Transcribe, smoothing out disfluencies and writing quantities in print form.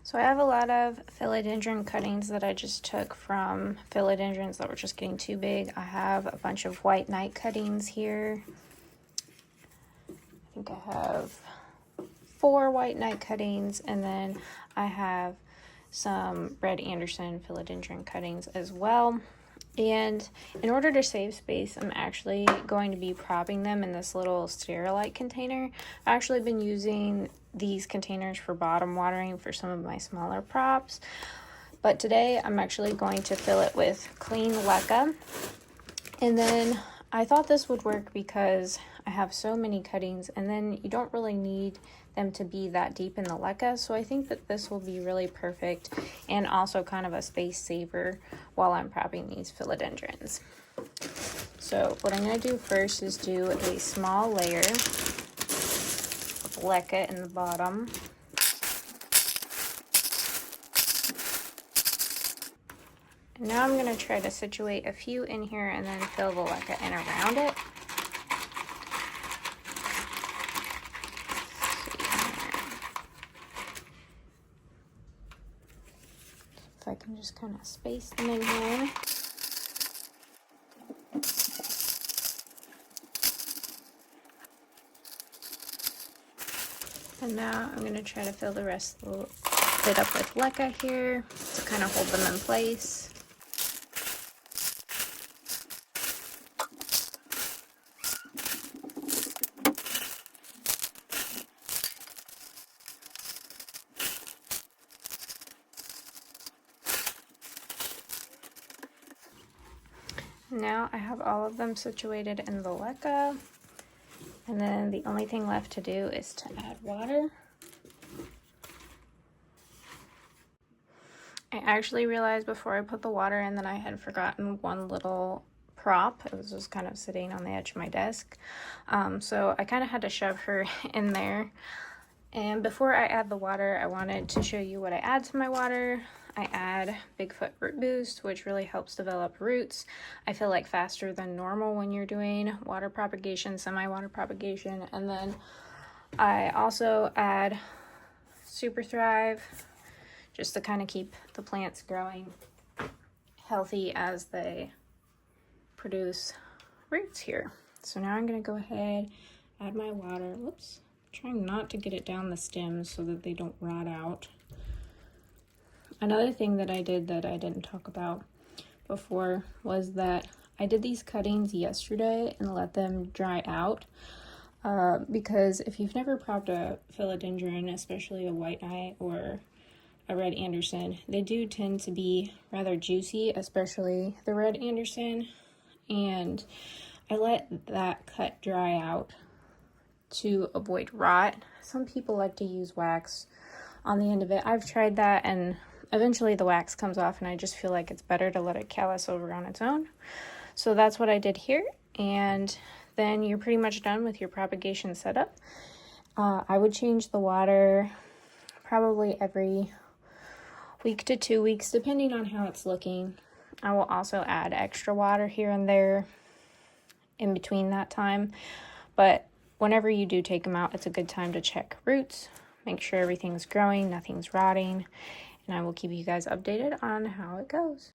So I have a lot of philodendron cuttings that I just took from philodendrons that were just getting too big. I have a bunch of white knight cuttings here. I think I have 4 white knight cuttings, and then I have some red Anderson philodendron cuttings as well. And in order to save space, I'm actually going to be propping them in this little Sterilite container. I've actually been using these containers for bottom watering for some of my smaller props. But today I'm actually going to fill it with clean LECA. And then I thought this would work because I have so many cuttings, and then you don't really need them to be that deep in the LECA. So I think that this will be really perfect and also kind of a space saver while I'm propping these philodendrons. So what I'm going to do first is do a small layer of LECA in the bottom. And now I'm going to try to situate a few in here and then fill the LECA in around it. If I can just kind of space them in here. And now I'm going to try to fill the rest of it up with LECA here to kind of hold them in place. Now I have all of them situated in the LECA, and then the only thing left to do is to add water. I actually realized before I put the water in that I had forgotten one little prop. It was just kind of sitting on the edge of my desk. So I kind of had to shove her in there. And before I add the water, I wanted to show you what I add to my water. I add Bigfoot Root Boost, which really helps develop roots. I feel like faster than normal when you're doing water propagation, semi-water propagation. And then I also add Super Thrive, just to kind of keep the plants growing healthy as they produce roots here. So now I'm going to go ahead, add my water. Whoops. Trying not to get it down the stems so that they don't rot out. Another thing that I did that I didn't talk about before was that I did these cuttings yesterday and let them dry out. Because if you've never propped a philodendron, especially a white knight or a red Anderson, they do tend to be rather juicy, especially the red Anderson. And I let that cut dry out to avoid rot. Some people like to use wax on the end of it. I've tried that, and eventually the wax comes off, and I just feel like it's better to let it callus over on its own. So that's what I did here, and then you're pretty much done with your propagation setup. I would change the water probably every week to 2 weeks, depending on how it's looking. I will also add extra water here and there in between that time, but whenever you do take them out, it's a good time to check roots, make sure everything's growing, nothing's rotting, and I will keep you guys updated on how it goes.